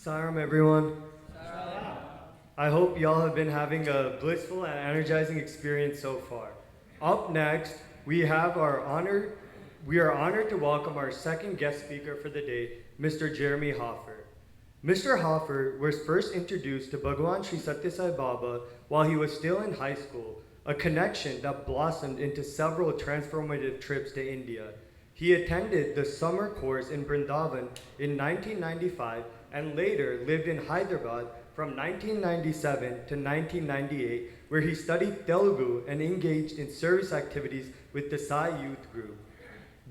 Saram, everyone. I hope y'all have been having a blissful and energizing experience so far. Up next, we are honored to welcome our second guest speaker for the day, Mr. Jeremy Hoffer. Mr. Hoffer was first introduced to Bhagwan Sri Satya Sai Baba while he was still in high school, a connection that blossomed into several transformative trips to India. He attended the summer course in Brindavan in 1995 and later lived in Hyderabad from 1997 to 1998, where he studied Telugu and engaged in service activities with the Sai Youth Group.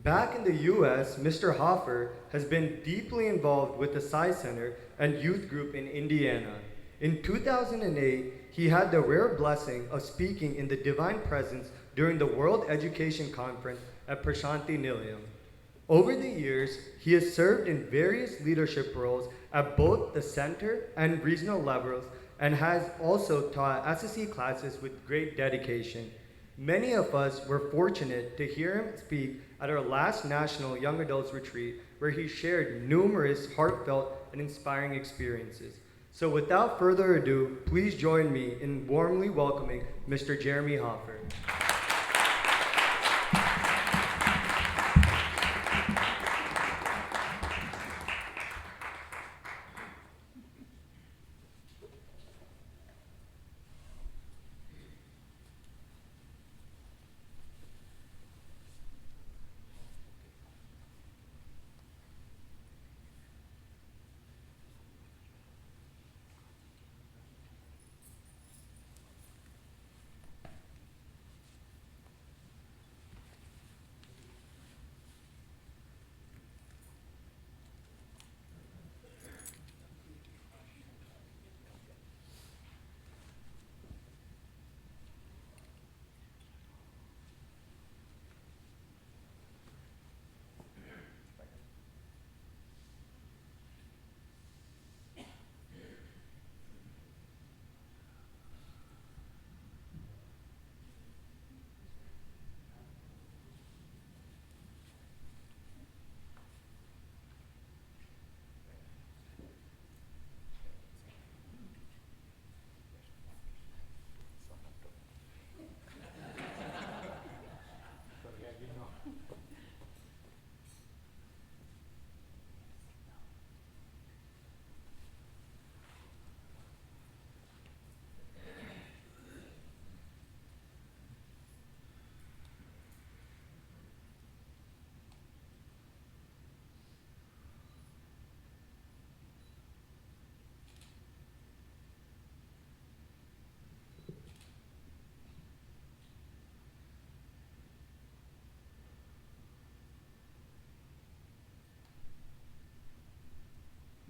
Back in the US, Mr. Hoffer has been deeply involved with the Sai Center and Youth Group in Indiana. In 2008, he had the rare blessing of speaking in the Divine Presence during the World Education Conference at Prashanti Nilayam. Over the years, he has served in various leadership roles at both the center and regional levels and has also taught SSC classes with great dedication. Many of us were fortunate to hear him speak at our last National Young Adults Retreat, where he shared numerous heartfelt and inspiring experiences. So without further ado, please join me in warmly welcoming Mr. Jeremy Hoffer.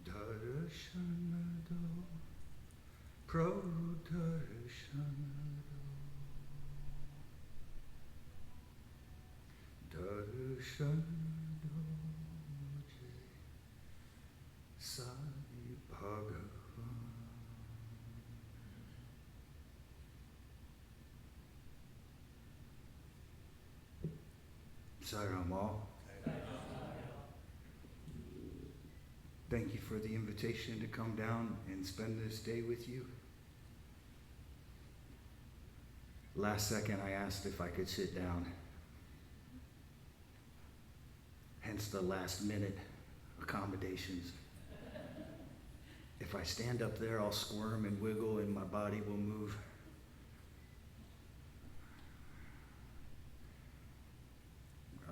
Darshanado, Prabhu Darshanado, Darshanado Mujhe Sai Bhagavan. Sairam all. Thank you for the invitation to come down and spend this day with you. Last second, I asked if I could sit down. Hence the last minute accommodations. If I stand up there, I'll squirm and wiggle and my body will move.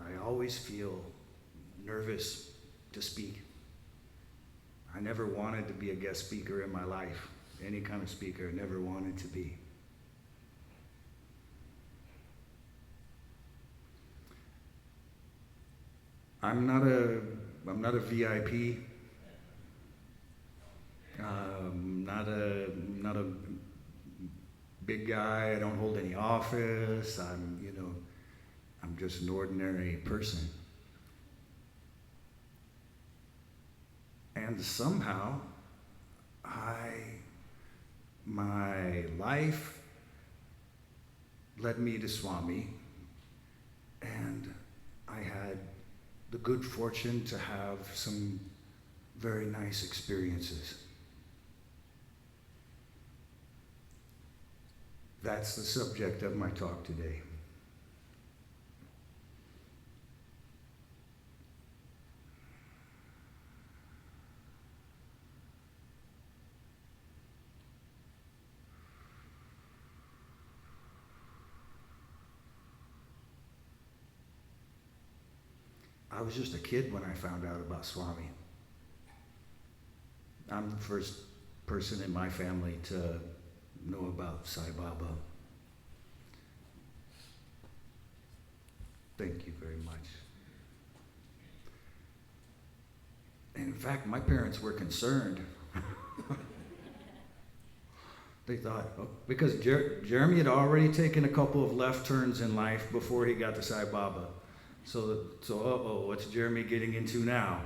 I always feel nervous to speak. I never wanted to be a guest speaker in my life. Any kind of speaker, I never wanted to be. I'm not a VIP. Not a big guy. I don't hold any office. I'm just an ordinary person. And somehow, my life led me to Swami, and I had the good fortune to have some very nice experiences. That's the subject of my talk today. I was just a kid when I found out about Swami. I'm the first person in my family to know about Sai Baba. Thank you very much. And in fact, my parents were concerned. They thought, because Jeremy had already taken a couple of left turns in life before he got to Sai Baba. So what's Jeremy getting into now?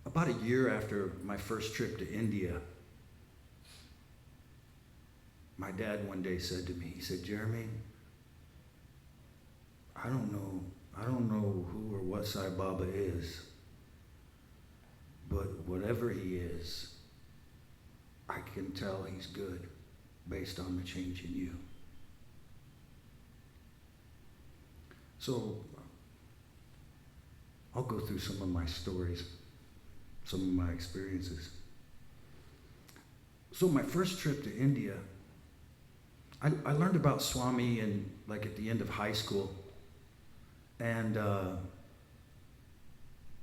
About a year after my first trip to India, my dad one day said to me, he said, Jeremy, I don't know who or what Sai Baba is, but whatever he is, I can tell he's good based on the change in you. So I'll go through some of my stories, some of my experiences. So my first trip to India, I learned about Swami at the end of high school, and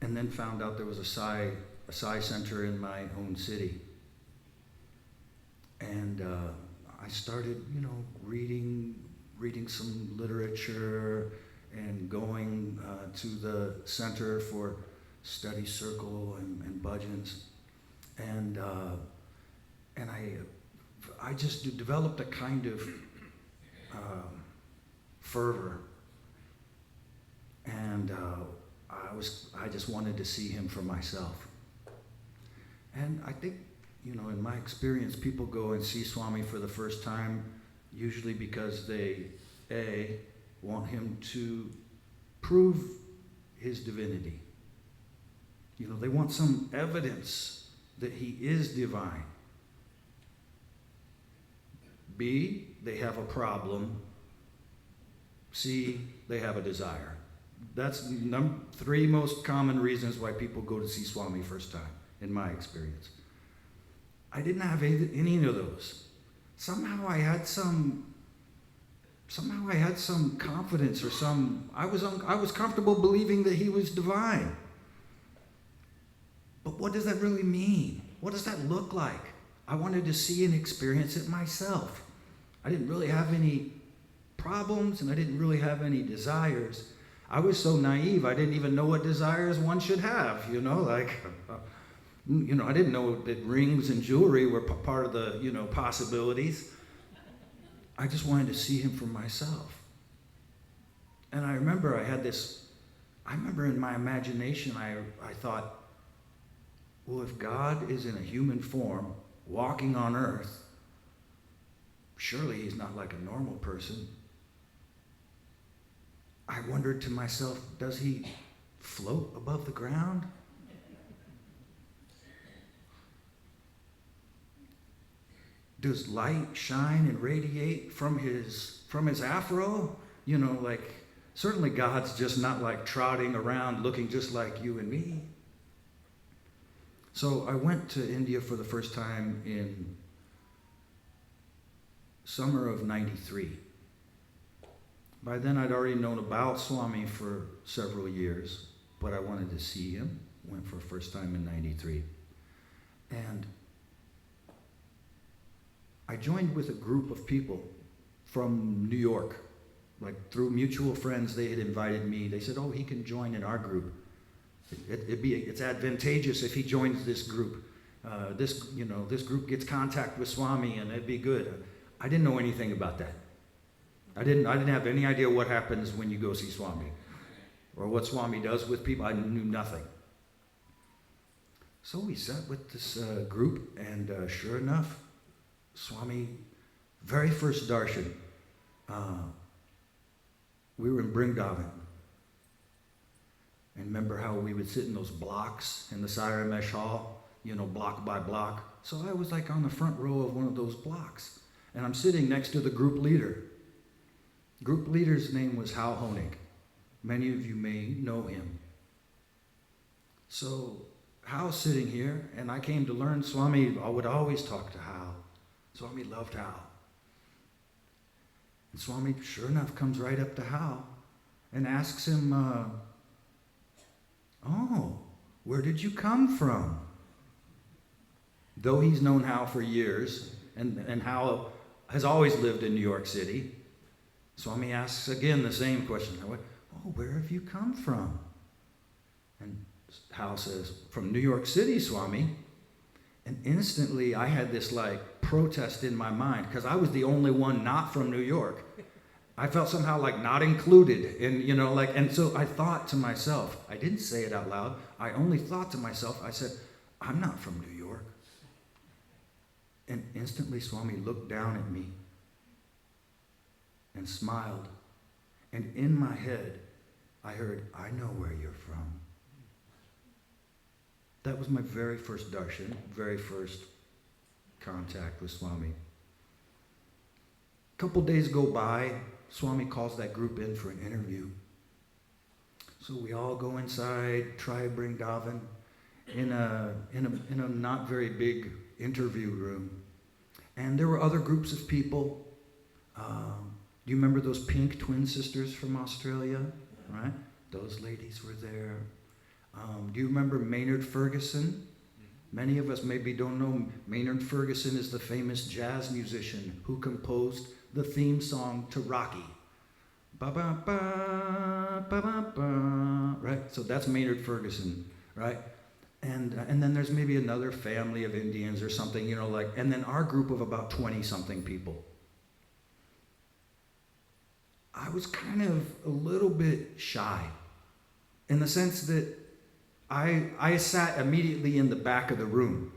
then found out there was a Sai center in my own city. And I started, reading some literature and going to the center for study circle and bhajans, and I just developed a kind of fervor, and I just wanted to see him for myself. And I think, in my experience, people go and see Swami for the first time usually because they want him to prove his divinity. They want some evidence that he is divine. B, they have a problem. C, they have a desire. That's three most common reasons why people go to see Swami first time, in my experience. I didn't have any of those. Somehow I had some confidence, or I was comfortable believing that he was divine. But what does that really mean? What does that look like? I wanted to see and experience it myself. I didn't really have any problems, and I didn't really have any desires. I was so naive, I didn't even know what desires one should have, I didn't know that rings and jewelry were part of the, possibilities. I just wanted to see him for myself. And I remember in my imagination, I thought, well, if God is in a human form, walking on earth, surely he's not like a normal person. I wondered to myself, does he float above the ground? Does light shine and radiate from his afro? Certainly God's just not like trotting around looking just like you and me. So I went to India for the first time in summer of '93. By then I'd already known about Swami for several years, but I wanted to see him. Went for the first time in '93. And I joined with a group of people from New York. Through mutual friends, they had invited me. They said, he can join in our group. It's advantageous if he joins this group. This group gets contact with Swami, and it'd be good. I didn't know anything about that. I didn't have any idea what happens when you go see Swami, or what Swami does with people. I knew nothing. So we sat with this group, and sure enough, Swami, very first darshan, we were in Brindavan. And remember how we would sit in those blocks in the Siramesh Hall? block by block. So I was like on the front row of one of those blocks. And I'm sitting next to the group leader. Group leader's name was Hal Honig. Many of you may know him. So Hal's sitting here, and I came to learn Swami. I would always talk to Hal. Swami loved Hal. And Swami, sure enough, comes right up to Hal and asks him, oh, where did you come from? Though he's known Hal for years, and Hal has always lived in New York City, Swami asks again the same question. Oh, where have you come from? And Hal says, from New York City, Swami. And instantly I had this like protest in my mind because I was the only one not from New York. I felt somehow like not included and so I thought to myself, I didn't say it out loud. I only thought to myself, I said, I'm not from New York. And instantly Swami looked down at me and smiled. And in my head, I heard, I know where you're from. That was my very first darshan, very first contact with Swami. A couple days go by, Swami calls that group in for an interview. So we all go inside, try Vrindavan, in a not very big interview room. And there were other groups of people. Do you remember those pink twin sisters from Australia? Right? Those ladies were there. Do you remember Maynard Ferguson? Many of us maybe don't know. Maynard Ferguson is the famous jazz musician who composed the theme song to Rocky. Ba-ba-ba, ba-ba-ba, right? So that's Maynard Ferguson, right? And then there's maybe another family of Indians or something, and then our group of about 20-something people. I was kind of a little bit shy in the sense that I sat immediately in the back of the room.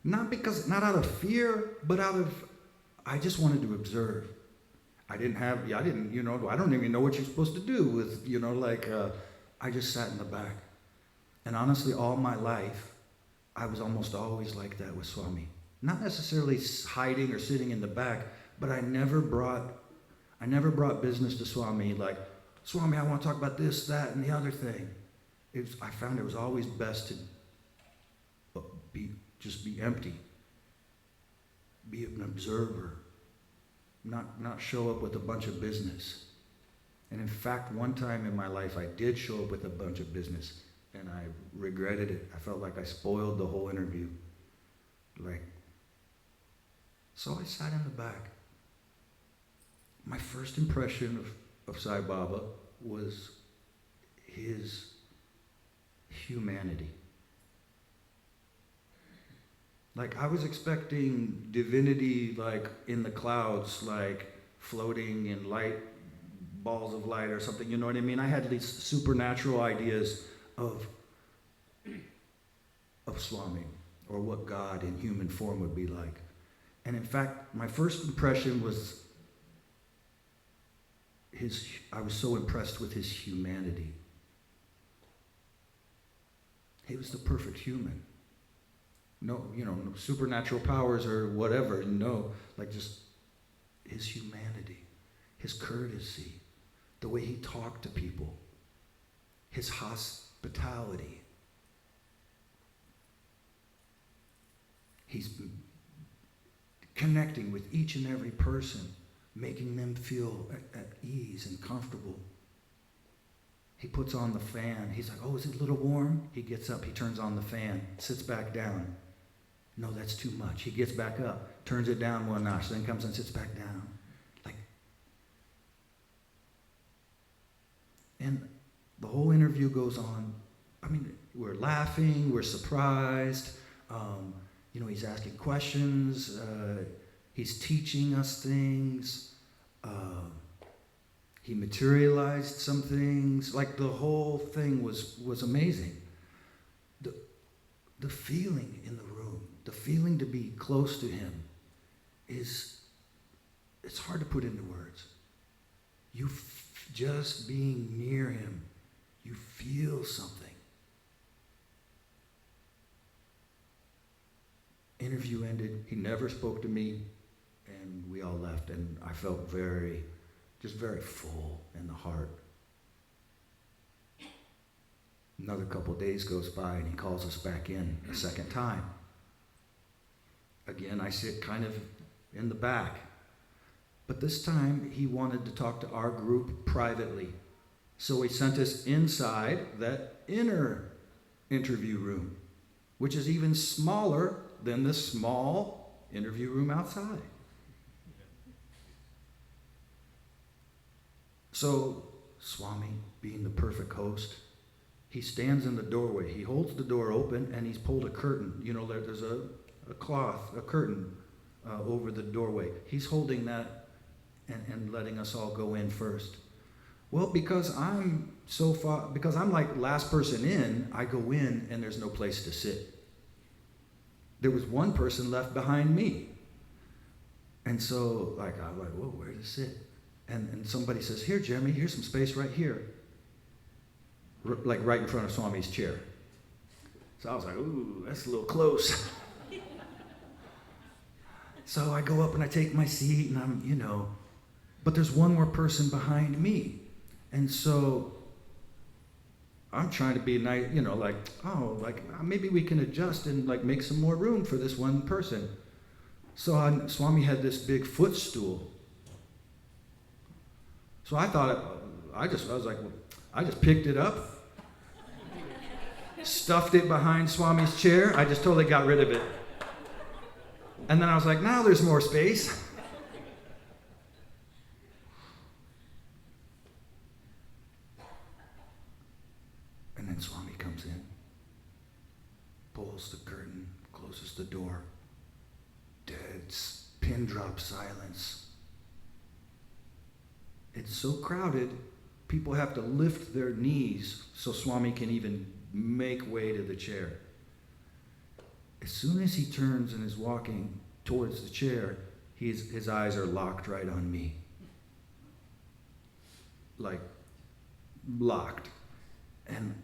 Not out of fear, but I just wanted to observe. I don't even know what you're supposed to do with, I just sat in the back. And honestly, all my life, I was almost always like that with Swami. Not necessarily hiding or sitting in the back, but I never brought business to Swami like, Swami, I want to talk about this, that, and the other thing. I found it was always best to just be empty, be an observer, not show up with a bunch of business. And in fact, one time in my life, I did show up with a bunch of business, and I regretted it. I felt like I spoiled the whole interview. So I sat in the back. My first impression of Sai Baba was his humanity. I was expecting divinity in the clouds, floating in light, balls of light or something, you know what I mean? I had these supernatural ideas of Swami, or what God in human form would be like. And in fact, my first impression was I was so impressed with his humanity. He was the perfect human. No, no supernatural powers or whatever. No, just his humanity, his courtesy, the way he talked to people, his hospitality. He's connecting with each and every person, making them feel at ease and comfortable. He puts on the fan. He's like, oh, is it a little warm? He gets up, he turns on the fan, sits back down. No, that's too much. He gets back up, turns it down one notch, then comes and sits back down. And the whole interview goes on. We're laughing, we're surprised. He's asking questions. He's teaching us things. He materialized some things. The whole thing was amazing. The feeling in the room, the feeling to be close to him it's hard to put into words. Just being near him, you feel something. Interview ended. He never spoke to me, and we all left. And I felt very full in the heart. Another couple days goes by, and he calls us back in a second time. Again, I sit kind of in the back. But this time, he wanted to talk to our group privately. So he sent us inside that inner interview room, which is even smaller than the small interview room outside. So Swami, being the perfect host, he stands in the doorway. He holds the door open, and he's pulled a curtain. You know, there's a cloth, a curtain over the doorway. He's holding that and letting us all go in first. Well, because I'm like last person in, I go in and there's no place to sit. There was one person left behind me. And so I'm like, whoa, where to sit? And somebody says, here, Jeremy, here's some space right here. Like right in front of Swami's chair. So I was like, ooh, that's a little close. So I go up and I take my seat, and but there's one more person behind me. And so I'm trying to be nice, maybe we can adjust and make some more room for this one person. So Swami had this big footstool. So I thought, I just picked it up, stuffed it behind Swami's chair. I just totally got rid of it. And then I was like, now there's more space. And then Swami comes in, pulls the curtain, closes the door. Dead, pin drop silence. It's so crowded, people have to lift their knees so Swami can even make way to the chair. As soon as he turns and is walking towards the chair, his eyes are locked right on me. Like, locked. And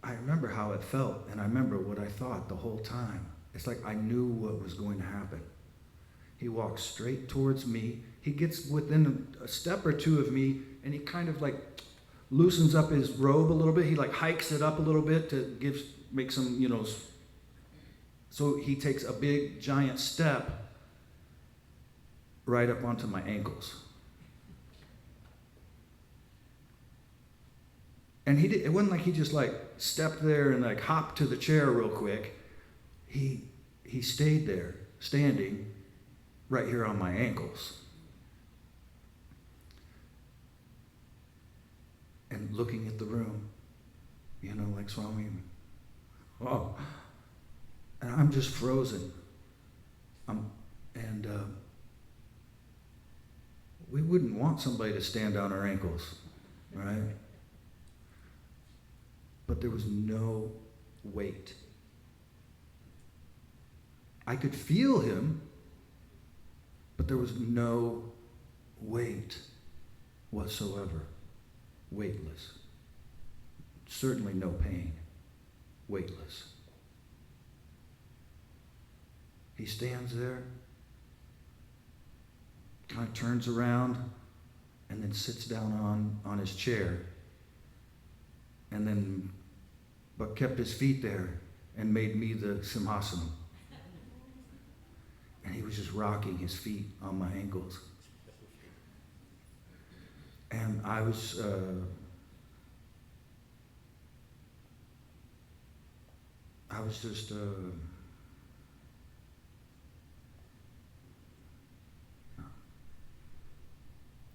I remember how it felt, and I remember what I thought the whole time. It's like I knew what was going to happen. He walks straight towards me. He gets within a step or two of me, and he kind of loosens up his robe a little bit. He hikes it up a little bit to make some, so he takes a big giant step right up onto my ankles. And it wasn't like he just stepped there and hopped to the chair real quick. He stayed there, standing right here on my ankles. And looking at the room, like Swami. Oh. And I'm just frozen. We wouldn't want somebody to stand on our ankles, right? But there was no weight. I could feel him, but there was no weight whatsoever. Weightless. Certainly no pain. Weightless. He stands there, kind of turns around, and then sits down on his chair, but kept his feet there and made me the simhasana. And he was just rocking his feet on my ankles. And I was just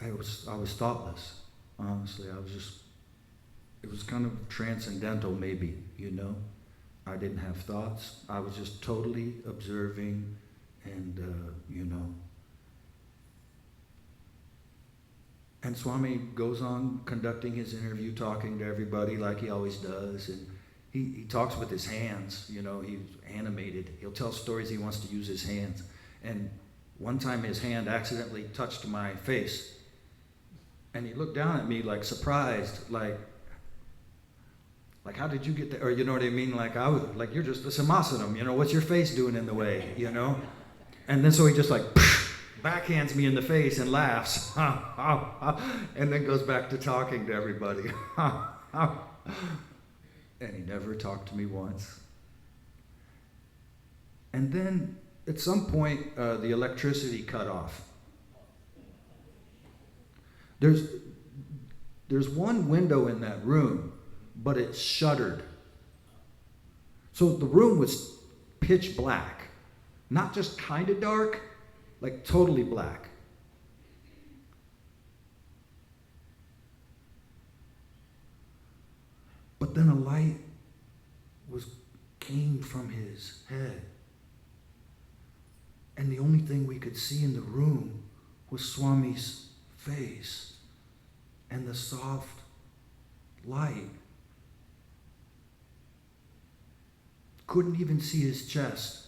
I was thoughtless, honestly. It was kind of transcendental, maybe, I didn't have thoughts. I was just totally observing and, And Swami goes on conducting his interview, talking to everybody like he always does. And he talks with his hands, he's animated. He'll tell stories, he wants to use his hands. And one time his hand accidentally touched my face. And he looked down at me surprised, Like, how did you get there? Or you know what I mean? Like, I was like, you're just the samasanam, you know, what's your face doing in the way, you know? And then so he just like backhands me in the face and laughs. And then goes back to talking to everybody. And he never talked to me once. And then at some point, the electricity cut off. There's one window in that room, but it's shuttered. So the room was pitch black. Not just kind of dark, like totally black. But then a light came from his head. And the only thing we could see in the room was Swami's face and the soft light. Couldn't even see his chest.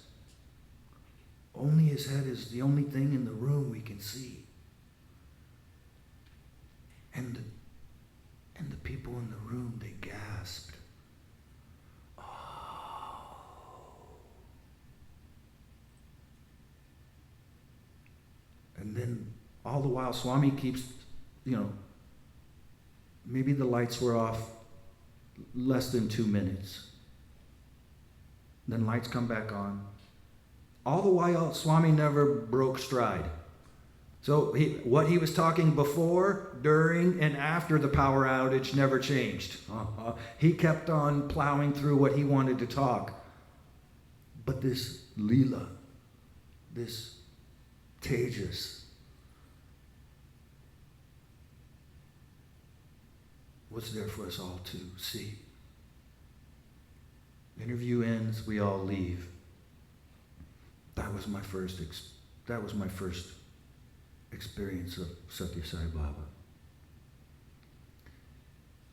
Only his head is the only thing in the room we can see. And the people in the room, they gasped. Oh. And then all the while Swami keeps, maybe the lights were off less than 2 minutes. Then lights come back on. All the while, Swami never broke stride. So what he was talking before, during, and after the power outage never changed. He kept on plowing through what he wanted to talk. But this Leela, this Tejas, was there for us all to see. Interview ends, we all leave. That was my first experience of Satya Sai Baba.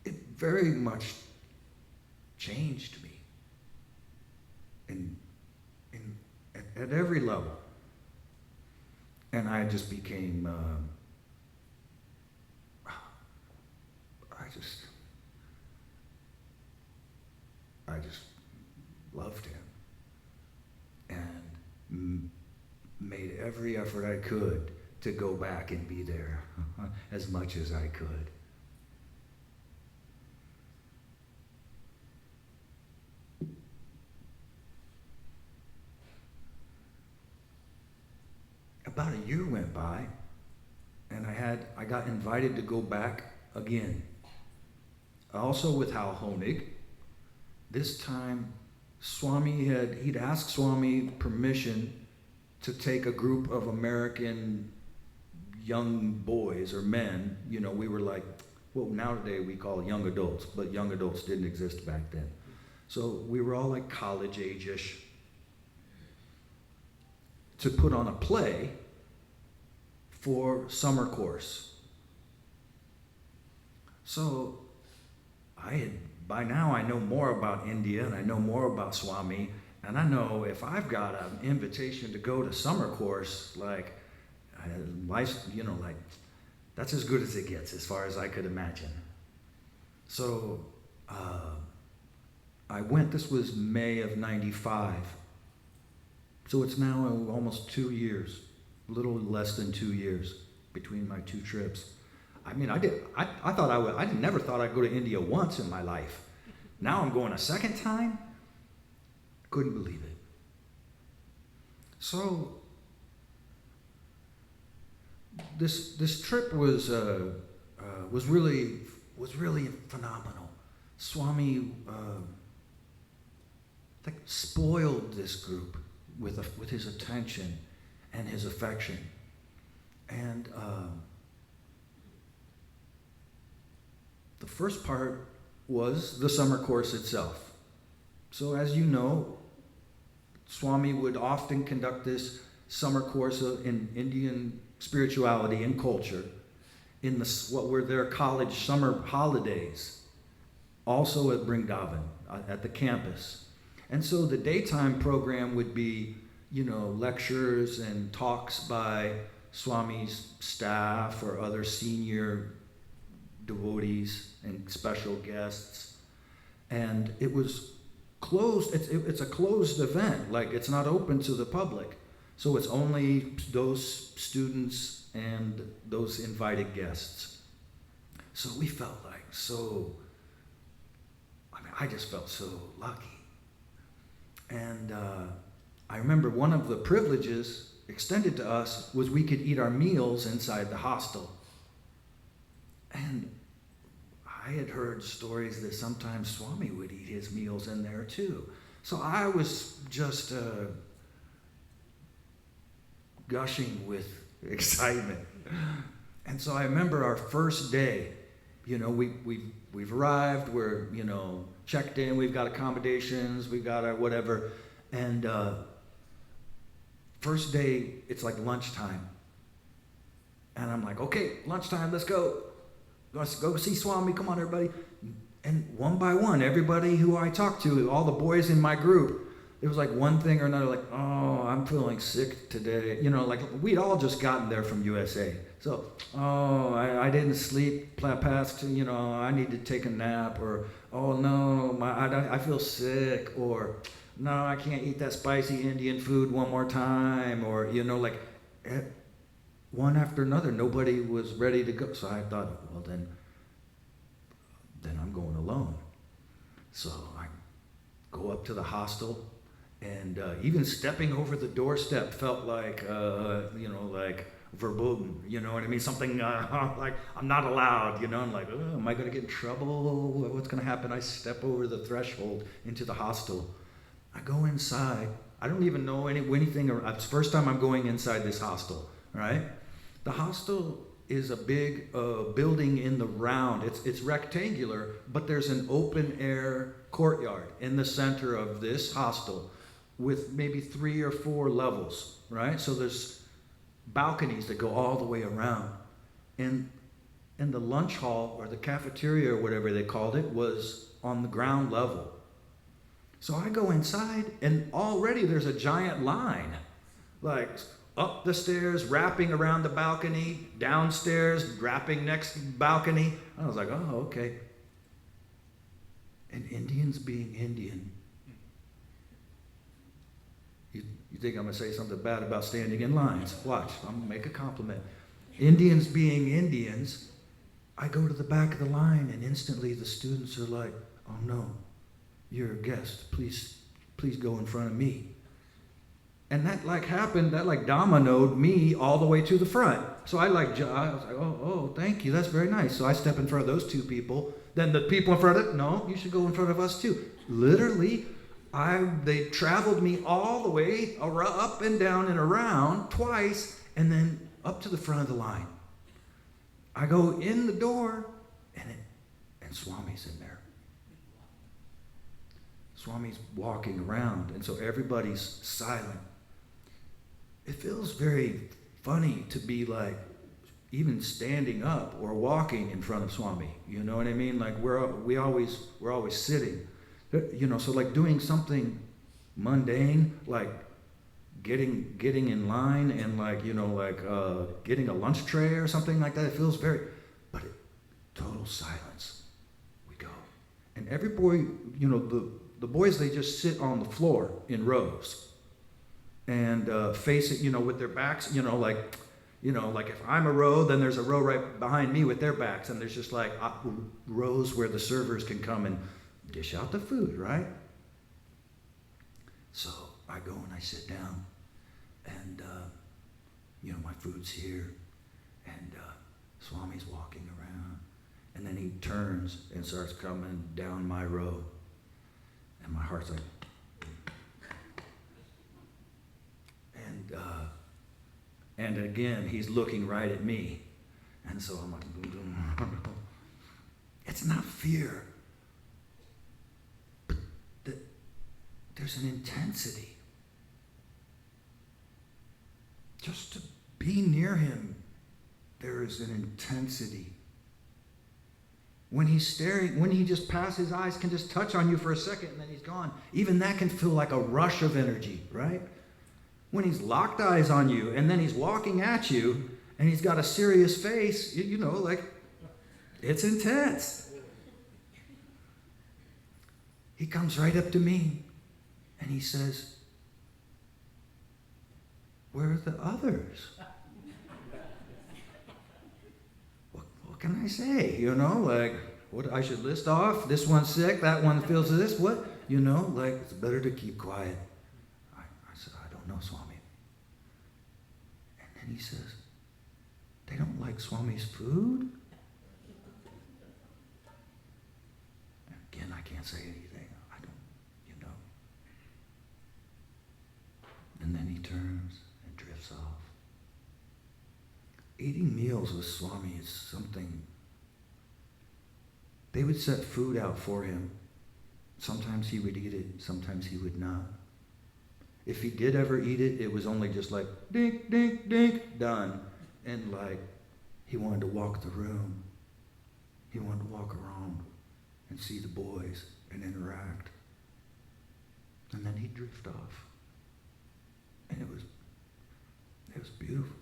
It very much changed me at every level. And I just became, I just loved him and made every effort I could to go back and be there as much as I could. About a year went by, and I got invited to go back again. Also with Hal Honig. This time, he'd asked Swami permission to take a group of American young boys or men. We were like, well, nowadays we call young adults, but young adults didn't exist back then. So we were all like college age-ish, to put on a play for summer course. So by now I know more about India and I know more about Swami, and I know if I've got an invitation to go to summer course, that's as good as it gets as far as I could imagine. So I went, this was May of 95. So it's now almost 2 years, a little less than 2 years between my two trips. I mean, I never thought I'd go to India once in my life. Now I'm going a second time? I couldn't believe it. So this trip was really phenomenal. Swami spoiled this group with his attention and his affection, and the first part was the summer course itself. So as you know, Swami would often conduct this summer course in Indian spirituality and culture in what were their college summer holidays, also at Brindavan, at the campus. And so the daytime program would be, lectures and talks by Swami's staff or other senior devotees and special guests. And it was closed. It's a closed event. Like, it's not open to the public. So it's only those students and those invited guests. So we felt like I just felt so lucky. And I remember one of the privileges extended to us was we could eat our meals inside the hostel. And I had heard stories that sometimes Swami would eat his meals in there too. So I was just gushing with excitement. And so I remember our first day, we've arrived, we're, checked in, we've got accommodations, we've got our whatever. And first day, it's like lunchtime. And I'm like, okay, lunchtime, let's go. Let's go see Swami, come on everybody. And one by one, everybody who I talked to, all the boys in my group, it was like one thing or another, like, oh, I'm feeling sick today. Like we'd all just gotten there from USA. So, oh, I didn't sleep past, I need to take a nap, or, oh no, I feel sick, or, no, I can't eat that spicy Indian food one more time, or, one after another, nobody was ready to go. So I thought, well, then I'm going alone. So I go up to the hostel, and even stepping over the doorstep felt like, like verboten, you know what I mean? Something like I'm not allowed, I'm like, oh, am I going to get in trouble? What's going to happen? I step over the threshold into the hostel. I go inside. I don't even know anything. It's the first time I'm going inside this hostel, right? The hostel is a big building in the round. It's rectangular, but there's an open air courtyard in the center of this hostel with maybe 3 or 4 levels, right? So there's balconies that go all the way around. And the lunch hall or the cafeteria or whatever they called it was on the ground level. So I go inside, and already there's a giant line, like up the stairs, wrapping around the balcony, downstairs, wrapping next balcony. I was like, oh, okay. And Indians being Indian. You think I'm going to say something bad about standing in lines? Watch, I'm going to make a compliment. Indians being Indians, I go to the back of the line, and instantly the students are like, oh no, you're a guest. Please go in front of me. And that happened, that dominoed me all the way to the front. So I was like, oh, thank you, that's very nice. So I step in front of those 2 people. Then the people in front of it, no, you should go in front of us too. Literally, they traveled me all the way up and down and around twice, and then up to the front of the line. I go in the door, and Swami's in there. Swami's walking around, and so everybody's silent. It feels very funny to be like even standing up or walking in front of Swami. You know what I mean? Like we're always sitting. So like doing something mundane, like getting in line and getting a lunch tray or something like that. It feels total silence. We go, and every boy, the boys, they just sit on the floor in rows and face it, with their backs, like if I'm a row, then there's a row right behind me with their backs, and there's just like rows where the servers can come and dish out the food, right? So I go and I sit down, and my food's here, and Swami's walking around, and then he turns and starts coming down my row, and my heart's like, and again he's looking right at me, and so I'm like, it's not fear. There's an intensity. Just to be near him, there is an intensity. When he's staring, when he just passes his eyes, can just touch on you for a second and then he's gone. Even that can feel like a rush of energy, right? When he's locked eyes on you and then he's walking at you and he's got a serious face, it's intense. he comes right up to me and he says, "Where are the others?" What can I say? You know, like, what I should list off? This one's sick, that one feels this, what? You know, like, it's better to keep quiet. I said, "I don't know, Swami." And then he says, "They don't like Swami's food?" And again, I can't say anything. I don't, you know. And then he turns and drifts off. Eating meals with Swami is something. They would set food out for him. Sometimes he would eat it, sometimes he would not. If he did ever eat it, it was only just like, dink, dink, dink, done. And like, he wanted to walk the room. He wanted to walk around and see the boys and interact. And then he'd drift off. And it was beautiful.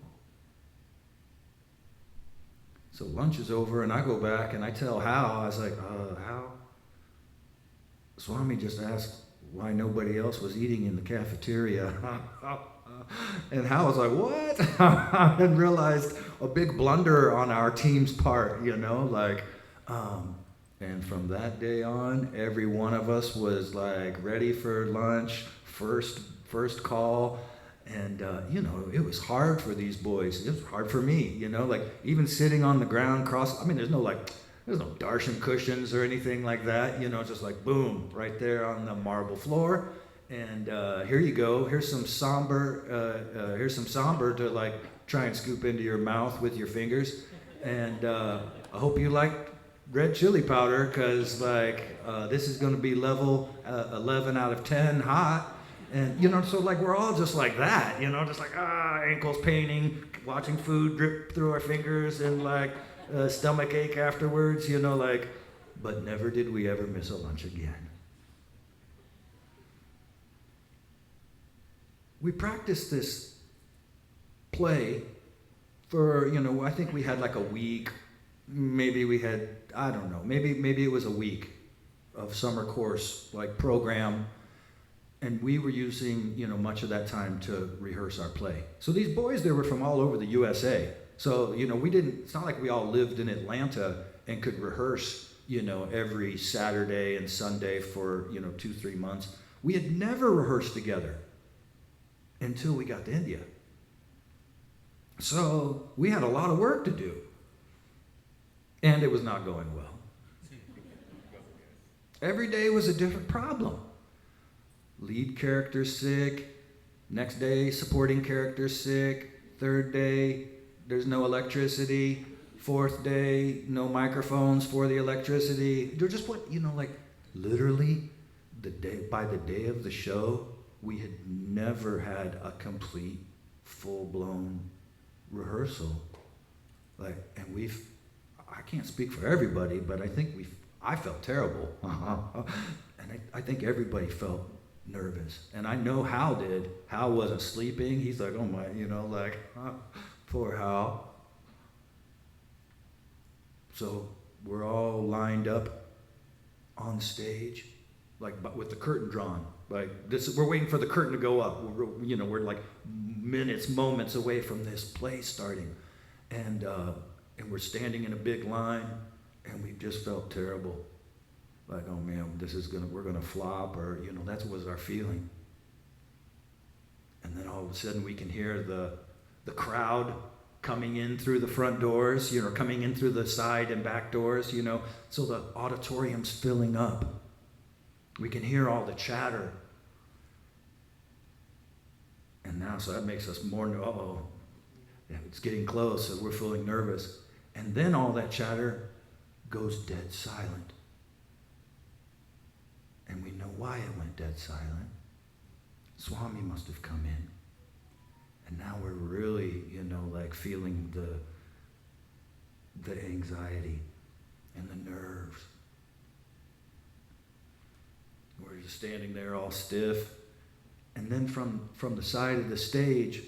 So lunch is over, and I go back, and I tell Hal, I was like, Hal, Swami just asked why nobody else was eating in the cafeteria. And Hal was like, what? And realized a big blunder on our team's part, you know, like, and from that day on, every one of us was like ready for lunch, first call. And, you know, it was hard for these boys. It was hard for me, you know, like even sitting on the ground there's no darshan cushions or anything like that, you know, just like boom, right there on the marble floor. And here you go. Here's some sambar to like try and scoop into your mouth with your fingers. And I hope you like red chili powder, because like this is going to be level 11 out of 10 hot. And, you know, so like we're all just like that, you know, just like, ankles paining, watching food drip through our fingers and like stomach ache afterwards, you know, like, but never did we ever miss a lunch again. We practiced this play for, you know, I think we had like a week, maybe we had, I don't know, maybe it was a week of summer course, like program. And we were using, you know, much of that time to rehearse our play. So these boys, they were from all over the USA. So, you know, it's not like we all lived in Atlanta and could rehearse, you know, every Saturday and Sunday for, you know, 2-3 months. We had never rehearsed together until we got to India. So we had a lot of work to do. And it was not going well. Every day was a different problem. Lead character sick, next day supporting character sick, third day there's no electricity, fourth day no microphones for the electricity. They're just what, you know, like literally by the day of the show, we had never had a complete full-blown rehearsal. Like, and I can't speak for everybody, but I felt terrible. And I think everybody felt nervous. And I know Hal did. Hal wasn't sleeping. He's like, oh my, you know, like, poor Hal. So we're all lined up on stage, like with the curtain drawn. Like we're waiting for the curtain to go up. We're like moments away from this play starting. And we're standing in a big line, and we just felt terrible. Like, oh man, we're gonna flop, or, you know, that was our feeling. And then all of a sudden we can hear the crowd coming in through the front doors, you know, coming in through the side and back doors, you know, so the auditorium's filling up. We can hear all the chatter. And now, so that makes us more, it's getting close, so we're feeling nervous. And then all that chatter goes dead silent. And we know why it went dead silent. Swami must have come in. And now we're really, you know, like feeling the anxiety and the nerves. We're just standing there all stiff. And then from the side of the stage,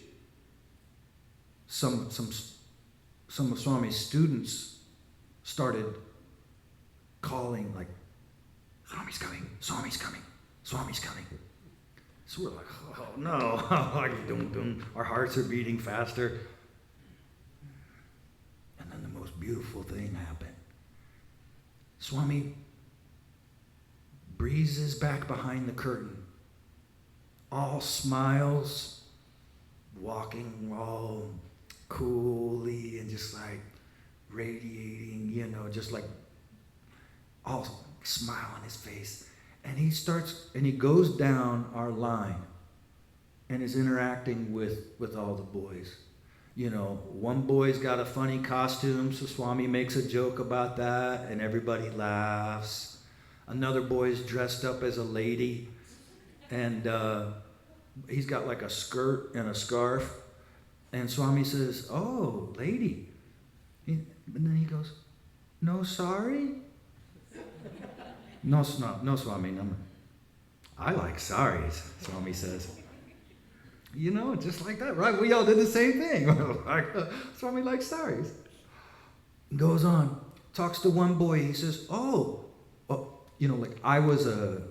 some of Swami's students started calling, like, Swami's coming, Swami's coming, Swami's coming. So we're like, oh no, like, dum, dum. Our hearts are beating faster. And then the most beautiful thing happened. Swami breezes back behind the curtain, all smiles, walking all coolly and just like radiating, just like all smile on his face. And he goes down our line and is interacting with all the boys. One boy's got a funny costume, so Swami makes a joke about that and everybody laughs. Another boy's dressed up as a lady and he's got like a skirt and a scarf. And Swami says, "Oh, lady." And then he goes, "No, sorry?" No, Swami. No. I like saris, Swami says. Just like that, right? We all did the same thing. Swami likes saris. Goes on, talks to one boy. He says, like I was a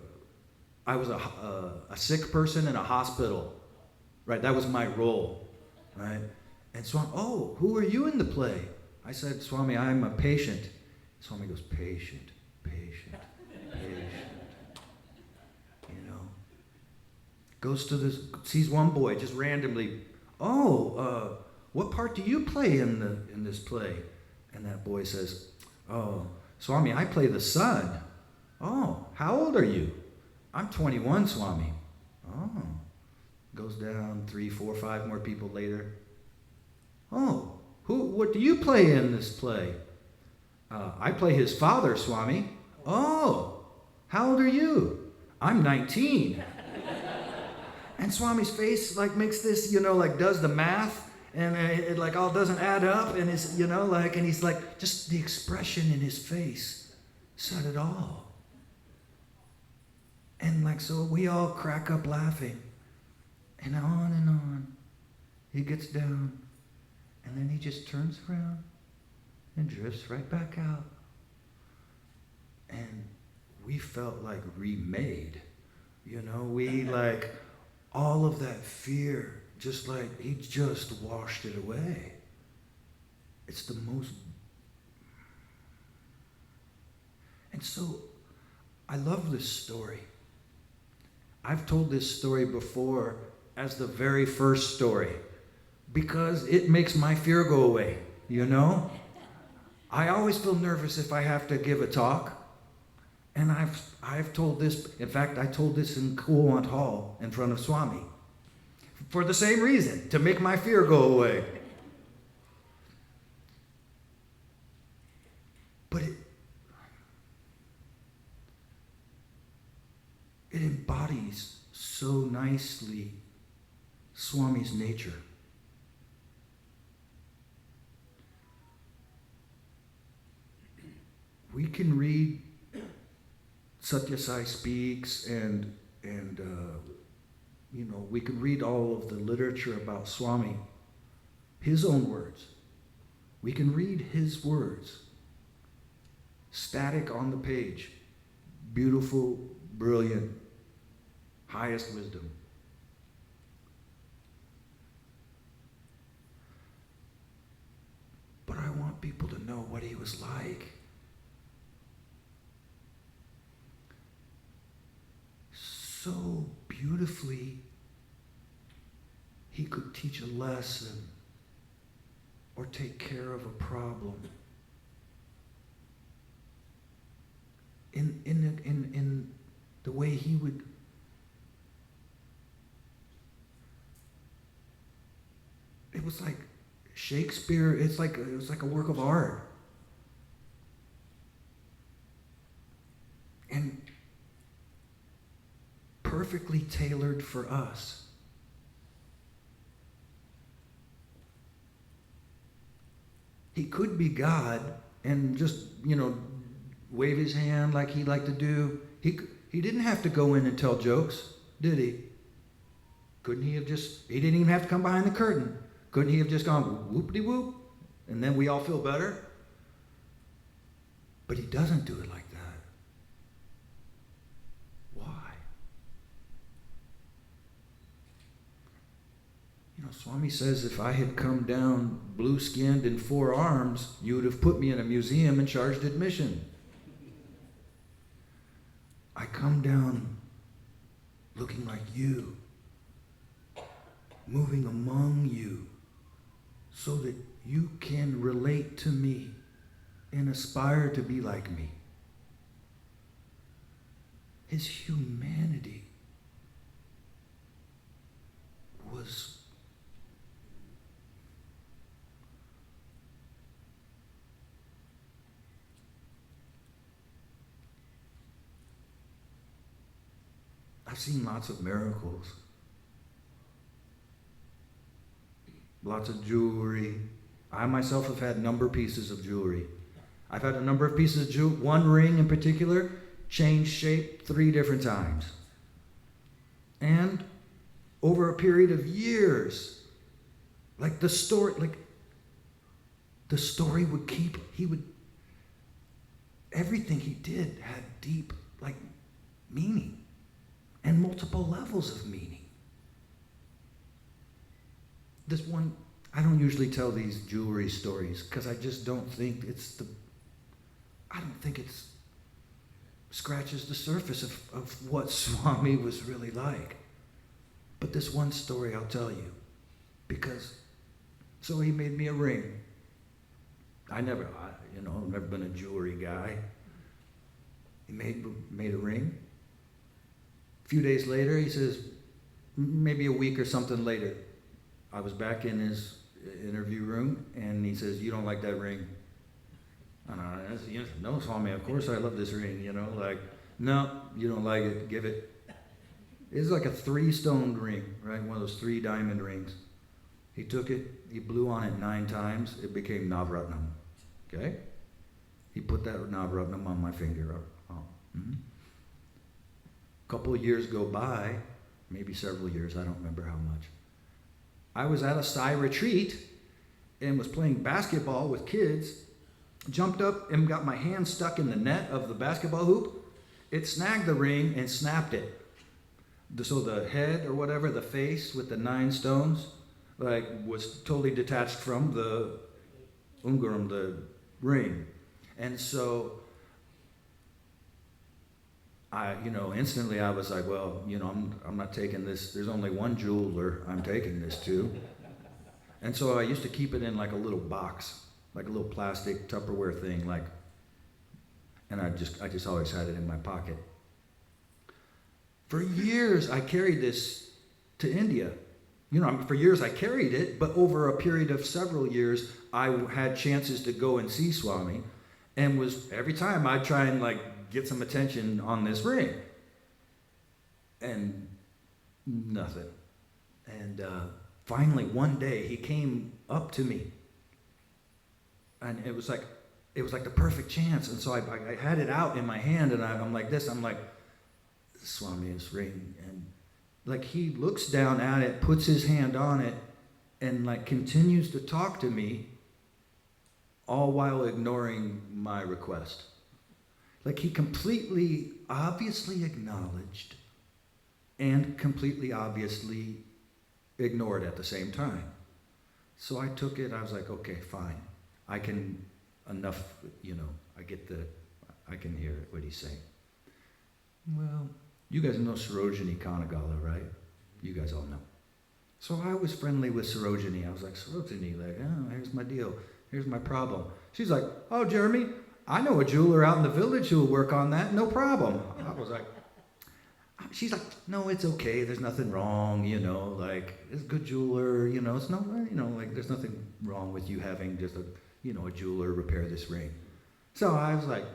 sick person in a hospital, right? That was my role, right? And Swami, "Oh, who are you in the play?" I said, "Swami, I'm a patient." Swami goes, patient. Goes to sees one boy just randomly. "Oh, what part do you play in this play?" And that boy says, "Oh, Swami, I play the son." "Oh, how old are you?" "I'm 21, Swami." "Oh." Goes down 3, 4, 5 more people later. "Oh, what do you play in this play?" "I play his father, Swami." "Oh, how old are you?" "I'm 19. And Swami's face like makes this, does the math, and it like all doesn't add up, and it's, and he's like, just the expression in his face said it all. And like, so we all crack up laughing, and on. He gets down, and then he just turns around and drifts right back out. And we felt like remade, we like, all of that fear, just like he just washed it away. It's the most. And so I love this story. I've told this story before as the very first story because it makes my fear go away, I always feel nervous if I have to give a talk. And I've told this, in fact, I told this in Kuwant Hall in front of Swami for the same reason, to make my fear go away. But it embodies so nicely Swami's nature. We can read Satya Sai Speaks and we can read all of the literature about Swami, his own words. We can read his words, static on the page, beautiful, brilliant, highest wisdom. But I want people to know what he was like. So beautifully, he could teach a lesson or take care of a problem. In the way he would it was like Shakespeare, it was like a work of art. And perfectly tailored for us. He could be God and just, wave his hand like he liked to do. He didn't have to go in and tell jokes, did he? Couldn't he have he didn't even have to come behind the curtain. Couldn't he have just gone whoop-de-whoop and then we all feel better? But he doesn't do it like that. Swami says if I had come down blue-skinned and 4 arms, you would have put me in a museum and charged admission. I come down looking like you, moving among you, so that you can relate to me and aspire to be like me. His humanity was I've seen lots of miracles, lots of jewelry. I myself have had a number of pieces of jewelry. I've had a number of pieces of jewelry. One ring in particular changed shape 3 different times. And over a period of years, the story would keep, everything he did had deep, meaning and multiple levels of meaning. This one, I don't usually tell these jewelry stories because I just don't think it scratches the surface of what Swami was really like. But this one story I'll tell you, so he made me a ring. I've never been a jewelry guy. He made a ring. A few days later, he says, maybe a week or something later, I was back in his interview room, and he says, "You don't like that ring?" And I said, "No, Swami, of course I love this ring, no, you don't like it, give it." It's like a 3-stoned ring, right? One of those 3 diamond rings. He took it, he blew on it 9 times, it became Navratnam, okay? He put that Navratnam on my finger. A couple of years go by, maybe several years, I don't remember how much. I was at a Sai retreat and was playing basketball with kids, jumped up and got my hand stuck in the net of the basketball hoop. It snagged the ring and snapped it. So the head or whatever, the face with the 9 stones, was totally detached from the unguram, the ring. And so instantly I was like, well, I'm not taking this. There's only one jeweler I'm taking this to. And so I used to keep it in a little box, a little plastic Tupperware thing, and I just always had it in my pocket. For years, I carried this to India. For years I carried it, but over a period of several years, I had chances to go and see Swami, and every time I'd try and get some attention on this ring. And nothing. And finally, one day, he came up to me. And it was like the perfect chance. And so I had it out in my hand, and I'm like this. I'm like, Swami, this ring. And he looks down at it, puts his hand on it, and continues to talk to me, all while ignoring my request. He completely, obviously acknowledged and completely, obviously ignored at the same time. So I took it, I was like, okay, fine. I can, enough, I can hear what he's saying. Well, you guys know Sarojini Kanagala, right? You guys all know. So I was friendly with Sarojini. I was like, Sarojini, here's my deal. Here's my problem. She's like, oh, Jeremy, I know a jeweler out in the village who will work on that, no problem. I was like, she's like, no, it's okay, there's nothing wrong, it's a good jeweler, it's no, there's nothing wrong with you having just a jeweler repair this ring. So I was like,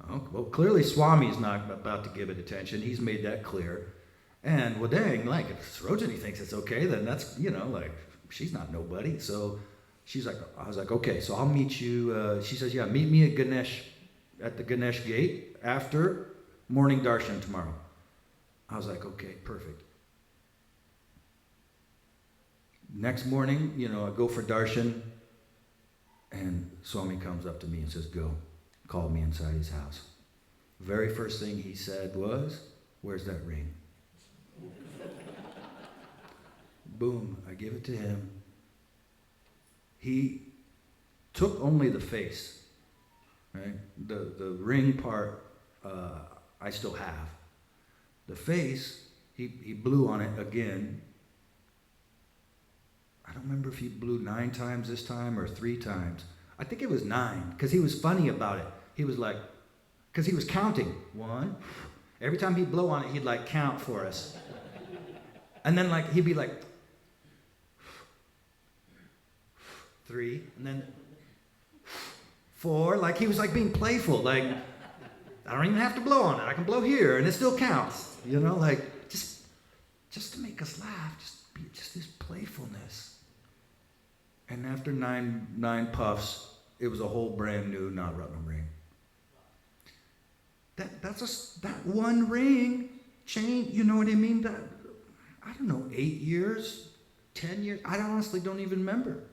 oh, well, clearly Swami's not about to give it attention, he's made that clear. And well, dang, if Sarojini thinks it's okay, then that's, she's not nobody. So I was like, okay, so I'll meet you. She says, yeah, meet me at the Ganesh gate after morning darshan tomorrow. I was like, okay, perfect. Next morning, I go for darshan, and Swami comes up to me and says, go, called me inside his house. Very first thing he said was, where's that ring? boom, I give it to him. He took only the face, right? The ring part, I still have. The face, he blew on it again. I don't remember if he blew 9 times this time or 3 times. I think it was 9, because he was funny about it. He was like, because he was counting. 1. Every time he'd blow on it, he'd like count for us. And then like he'd be like 3, and then 4. Like he was like being playful. Like, I don't even have to blow on it. I can blow here, and it still counts. You know, like just to make us laugh. Just this playfulness. And after 9 puffs, it was a whole brand new not Rutland ring. That one ring changed, you know what I mean? That, I don't know, 8 years, 10 years, I honestly don't even remember.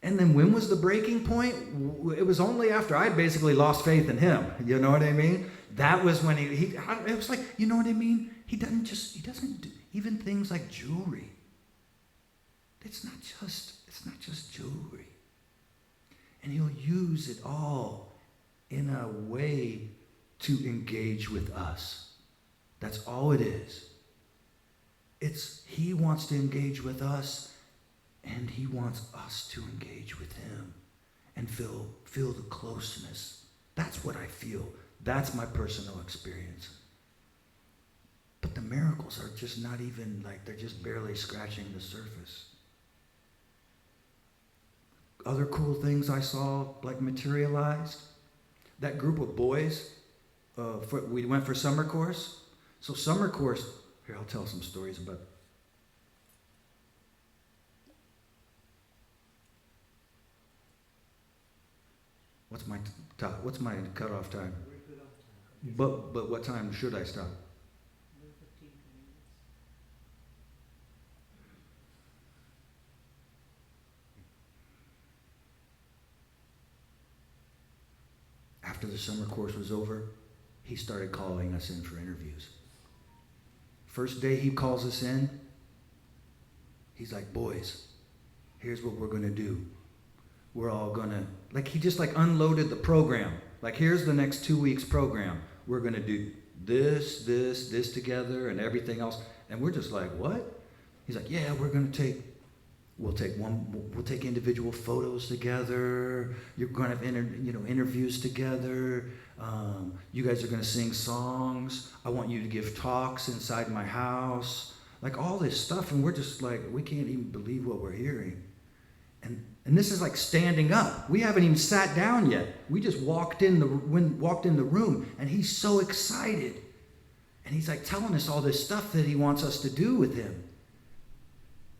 And then when was the breaking point? It was only after I basically lost faith in him, you know what I mean? That was when it was like, you know what I mean? He doesn't do even things like jewelry. It's not just jewelry. And he'll use it all in a way to engage with us. That's all it is. He wants to engage with us, and he wants us to engage with him and feel the closeness. That's what I feel. That's my personal experience. But the miracles are just not even, like, they're just barely scratching the surface. Other cool things I saw, like, materialized. That group of boys, we went for summer course. So summer course, here, I'll tell some stories about. What's my cutoff time? But what time should I stop? After the summer course was over, he started calling us in for interviews. First day he calls us in, he's like, boys, here's what we're going to do. We're all going to, like, he just like unloaded the program. Like, here's the next 2 weeks program. We're going to do this together and everything else. And we're just like, what? He's like, yeah, we'll take individual photos together. You're going to have interviews together. You guys are going to sing songs. I want you to give talks inside my house. Like all this stuff. And we're just like, we can't even believe what we're hearing. And this is like standing up. We haven't even sat down yet. We just walked in the room, and he's so excited. And he's like telling us all this stuff that he wants us to do with him.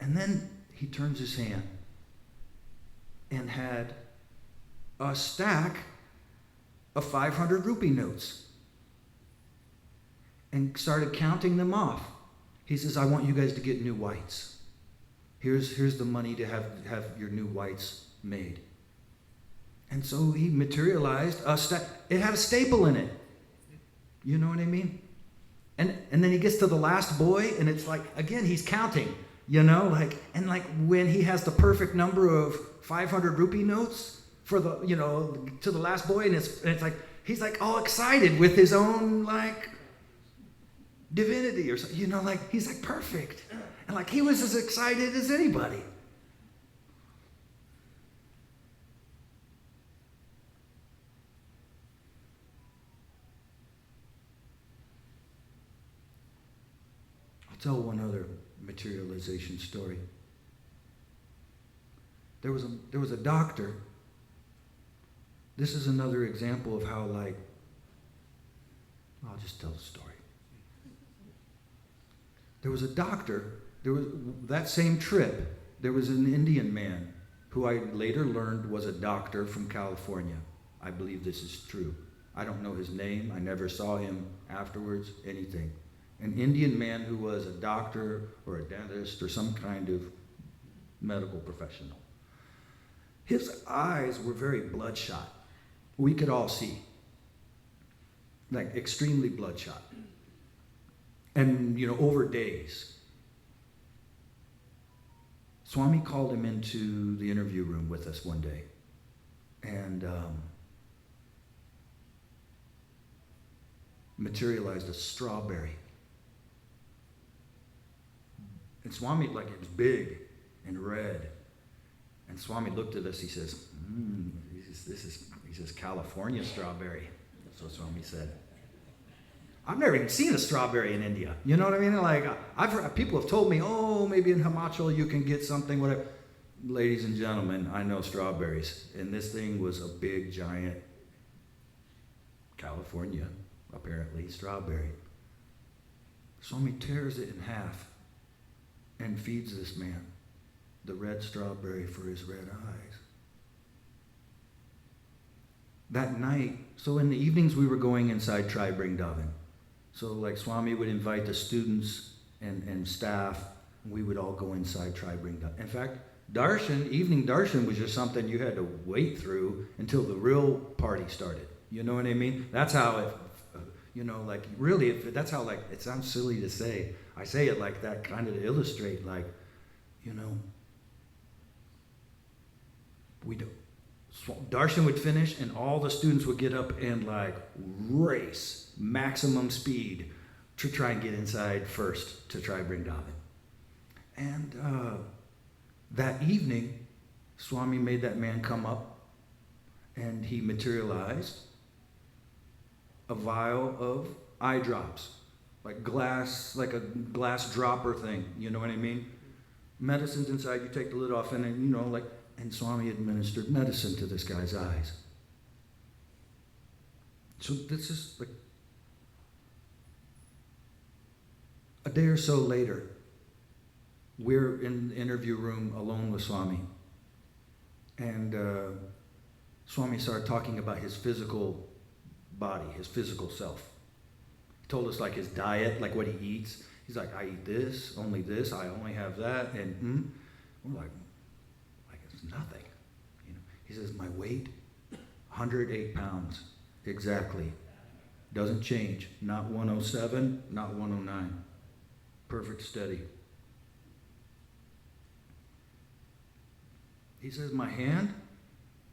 And then he turns his hand and had a stack of 500 rupee notes and started counting them off. He says, I want you guys to get new whites. Here's the money to have your new whites made. And so he materialized a stack. It had a staple in it. You know what I mean? And then he gets to the last boy, and it's like, again, he's counting. You know, like when he has the perfect number of 500 rupee notes for to the last boy, and it's like he's like all excited with his own like divinity or something, like he's like perfect, and like he was as excited as anybody. I'll tell one other materialization story. There was a doctor. This is another example of how, like, I'll just tell the story. There was a doctor. There was that same trip. There was an Indian man who I later learned was a doctor from California. I believe this is true. I don't know his name. I never saw him afterwards, anything. An Indian man who was a doctor or a dentist or some kind of medical professional. His eyes were very bloodshot. We could all see. Like extremely bloodshot. And, over days. Swami called him into the interview room with us one day. And materialized a strawberry. And Swami, like, it was big and red. And Swami looked at us, he says, he says, California strawberry. That's what Swami said. I've never even seen a strawberry in India. You know what I mean? Like, I've heard, people have told me, oh, maybe in Himachal you can get something, whatever. Ladies and gentlemen, I know strawberries. And this thing was a big, giant California, apparently, strawberry. Swami tears it in half and feeds this man the red strawberry for his red eyes. That night, so in the evenings we were going inside Tribe Vrindavan. So like Swami would invite the students and staff, and we would all go inside Tribe Vrindavan. In fact, darshan, evening darshan was just something you had to wait through until the real party started. You know what I mean? That's how it, like really, that's how, like, it sounds silly to say. I say it like that kind of to illustrate, like, we do. Darshan would finish and all the students would get up and like race maximum speed to try and get inside first to try Vrindavan. And that evening, Swami made that man come up and he materialized a vial of eye drops, like a glass dropper thing, you know what I mean? Medicine's inside, you take the lid off and then, and Swami administered medicine to this guy's eyes. So this is like a day or so later, we're in the interview room alone with Swami. And Swami started talking about his physical body, his physical self. He told us like his diet, like what he eats. He's like, I eat this, I only have that. And we're like it's nothing. He says, my weight, 108 pounds, exactly. Doesn't change. Not 107, not 109. Perfect steady. He says, my hand,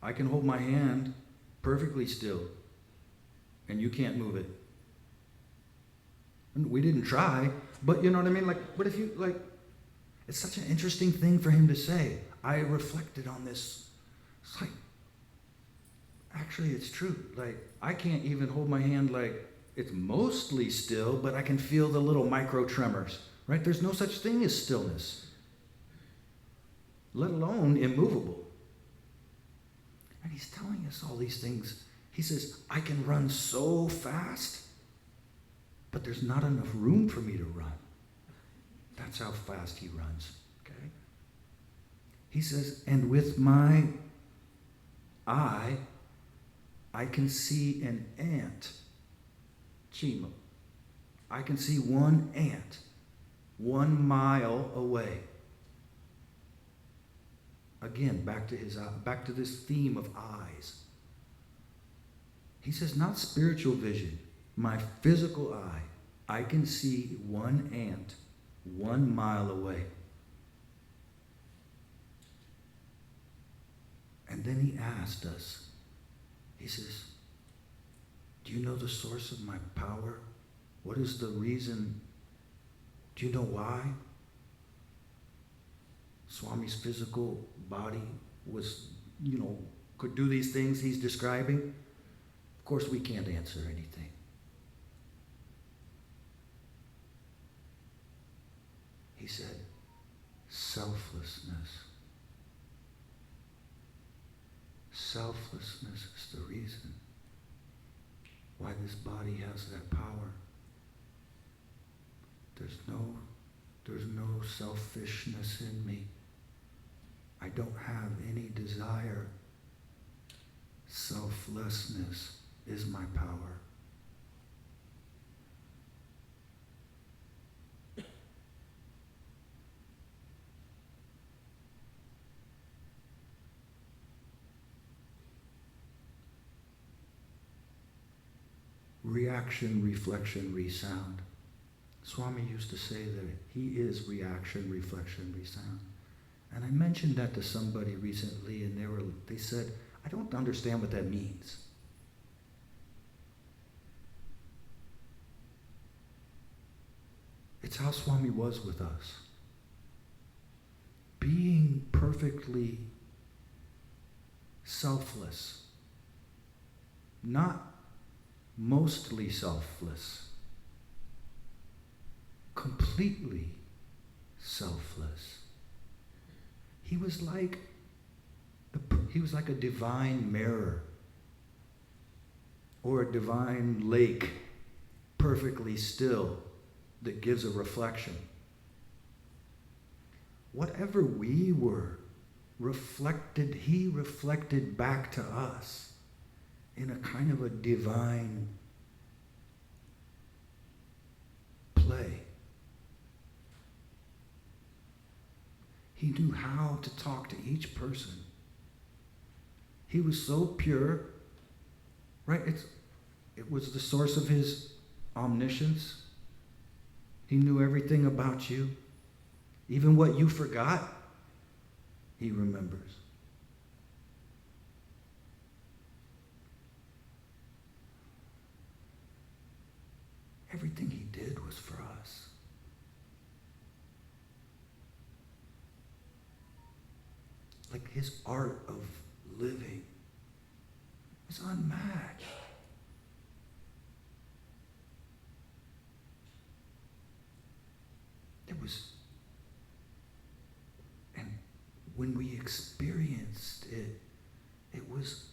I can hold my hand perfectly still, and you can't move it. And we didn't try, but you know what I mean? Like, but if you, like, it's such an interesting thing for him to say. I reflected on this. It's like, actually, it's true. Like, I can't even hold my hand like it's mostly still, but I can feel the little micro tremors, right? There's no such thing as stillness, let alone immovable. And he's telling us all these things. He says, I can run so fast, but there's not enough room for me to run. That's how fast he runs, okay? He says, and with my eye, I can see an ant. Chima. I can see one ant 1 mile away. Again, back to this theme of eyes. He says, not spiritual vision, my physical eye. I can see one ant 1 mile away. And then he asked us, he says, do you know the source of my power? What is the reason? Do you know why? Swami's physical body was, could do these things he's describing. Of course, we can't answer anything. He said, selflessness. Selflessness is the reason why this body has that power. There's no selfishness in me. I don't have any desire. Selflessness is my power. Reaction, reflection, resound. Swami used to say that he is reaction, reflection, resound. And I mentioned that to somebody recently, and they said, I don't understand what that means. It's how Swami was with us. Being perfectly selfless. Not mostly selfless. Completely selfless. He was like a divine mirror or a divine lake, perfectly still, that gives a reflection. Whatever we were, he reflected back to us in a kind of a divine play. He knew how to talk to each person. He was so pure, right? It was the source of his omniscience. He knew everything about you. Even what you forgot, he remembers. Everything he did was for us. Like his art of living is unmatched. And when we experienced it, it was,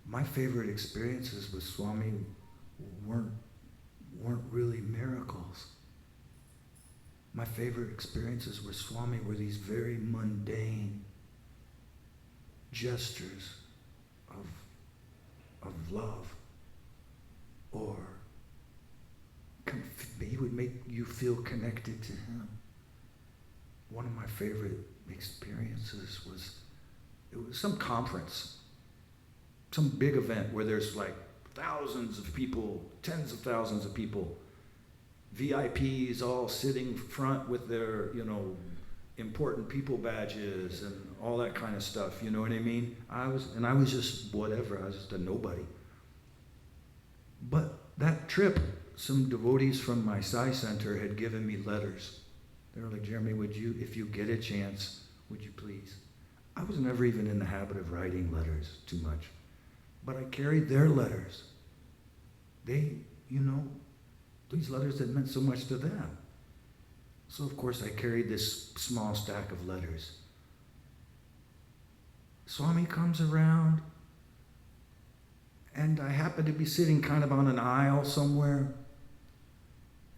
my favorite experiences with Swami weren't really miracles. My favorite experiences with Swami were these very mundane gestures of love, or he would make you feel connected to him. One of my favorite experiences was some conference, some big event where there's like thousands of people, tens of thousands of people, VIPs all sitting front with their, important people badges and all that kind of stuff, you know what I mean? I was just whatever, I was just a nobody. But that trip, some devotees from my Sai Center had given me letters. They were like, Jeremy, would you, if you get a chance, would you please? I was never even in the habit of writing letters too much. But I carried their letters. They, these letters that meant so much to them. So of course I carried this small stack of letters. Swami comes around, and I happen to be sitting kind of on an aisle somewhere,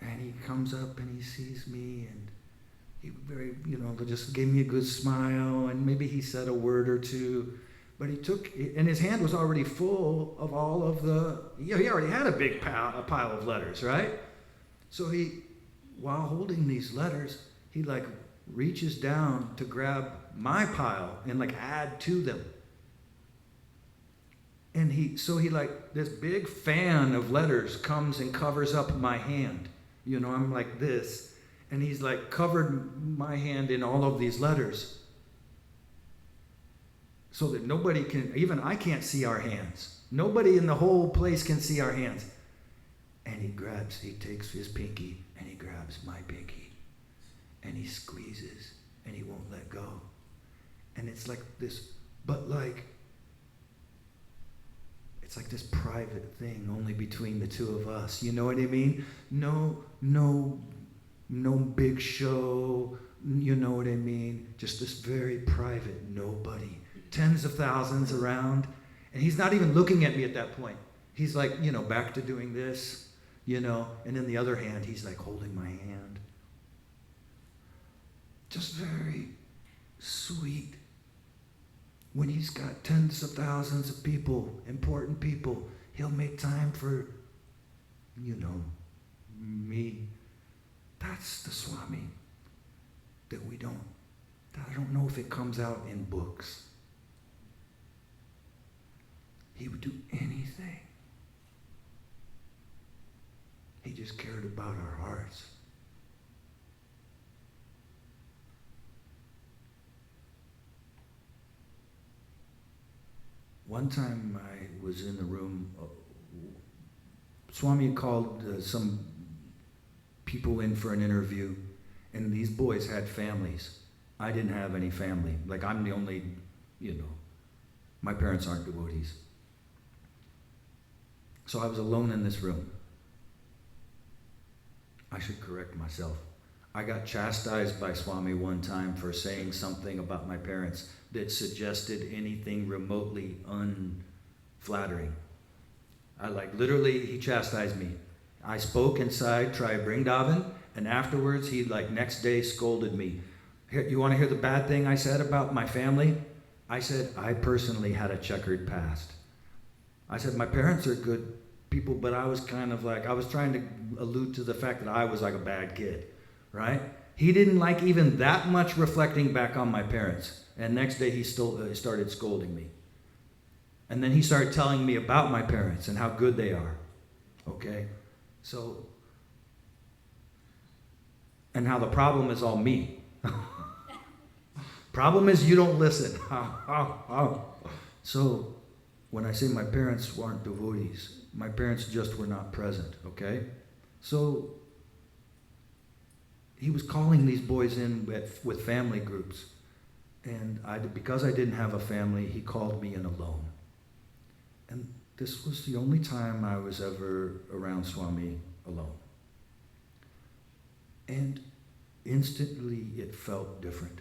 and he comes up and he sees me, and he very, just gave me a good smile, and maybe he said a word or two, but he took, and his hand was already full of all of he already had a big pile of letters, right? So while holding these letters, he reaches down to grab my pile and add to them. And this big fan of letters comes and covers up my hand. I'm like this. And he's covered my hand in all of these letters. So that nobody can, even I can't see our hands. Nobody in the whole place can see our hands. And he takes his pinky and he grabs my pinky. And he squeezes and he won't let go. And it's like this, but it's like this private thing only between the two of us. You know what I mean? No big show. You know what I mean? Just this very private nobody. Tens of thousands around. And he's not even looking at me at that point. He's back to doing this, and in the other hand, he's holding my hand. Just very sweet. When he's got tens of thousands of people, important people, he'll make time for, me. That's the Swami that I don't know if it comes out in books. He would do anything. He just cared about our hearts. One time I was in the room, Swami called some people in for an interview, and these boys had families. I didn't have any family. Like, I'm the only, my parents aren't devotees. So I was alone in this room. I should correct myself. I got chastised by Swami one time for saying something about my parents that suggested anything remotely unflattering. Literally, he chastised me. I spoke inside, tried Brindavan, and afterwards he next day scolded me. You want to hear the bad thing I said about my family? I said, I personally had a checkered past. I said, my parents are good people, but I was I was trying to allude to the fact that I was like a bad kid, right? He didn't like even that much reflecting back on my parents. And next day he still started scolding me. And then he started telling me about my parents and how good they are, okay? So, and how the problem is all me. Problem is you don't listen. So, when I say my parents weren't devotees, my parents just were not present, okay? So, he was calling these boys in with family groups. And because I didn't have a family, he called me in alone. And this was the only time I was ever around Swami alone. And instantly it felt different.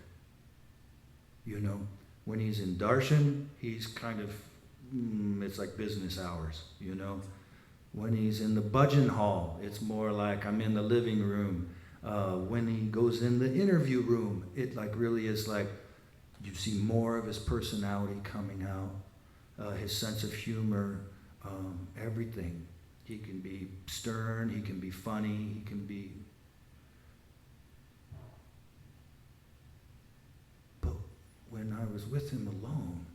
When he's in darshan, he's it's like business hours, When he's in the bhajan hall, it's more like I'm in the living room. When he goes in the interview room, it really is like you see more of his personality coming out, his sense of humor, everything. He can be stern, he can be funny, he can be... But when I was with him alone,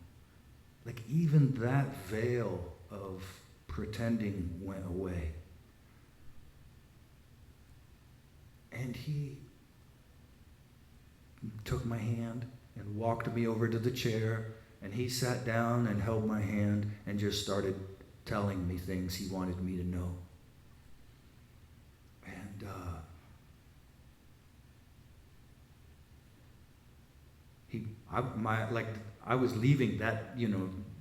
even that veil of pretending went away. And he took my hand and walked me over to the chair, and he sat down and held my hand and just started telling me things he wanted me to know. And I was leaving that,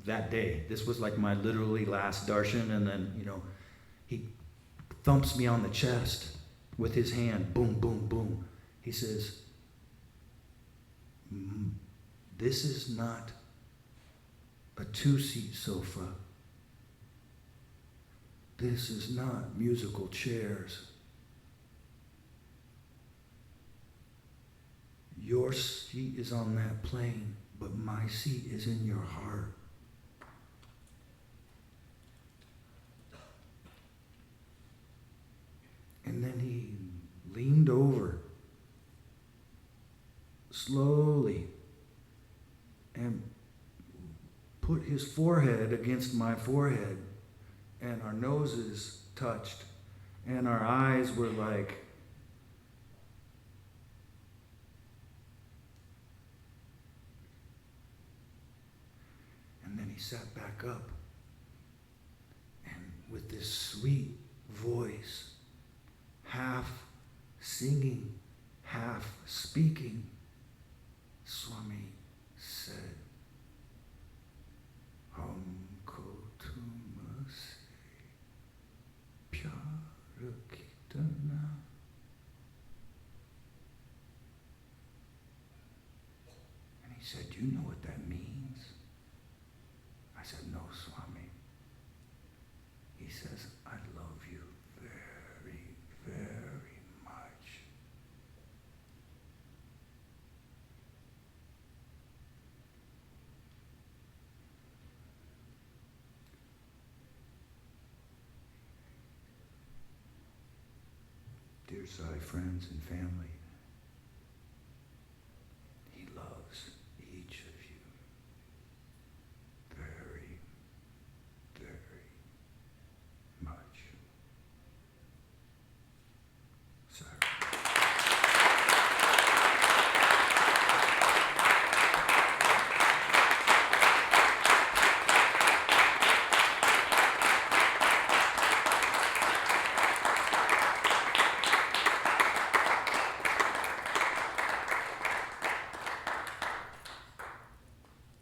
that day. This was my literally last darshan, and then, he thumps me on the chest with his hand, boom, boom, boom. He says, this is not a two-seat sofa. This is not musical chairs. Your seat is on that plane, but my seat is in your heart. And then he leaned over slowly and put his forehead against my forehead, and our noses touched, and our eyes were like, and then he sat back up, and with this sweet voice, half singing, half speaking, Swami said, Humko tumase pyar kitna. And he said, do you know what that means? I said, no, Swami. He says, I love you very, very much. Dear Sai friends and family,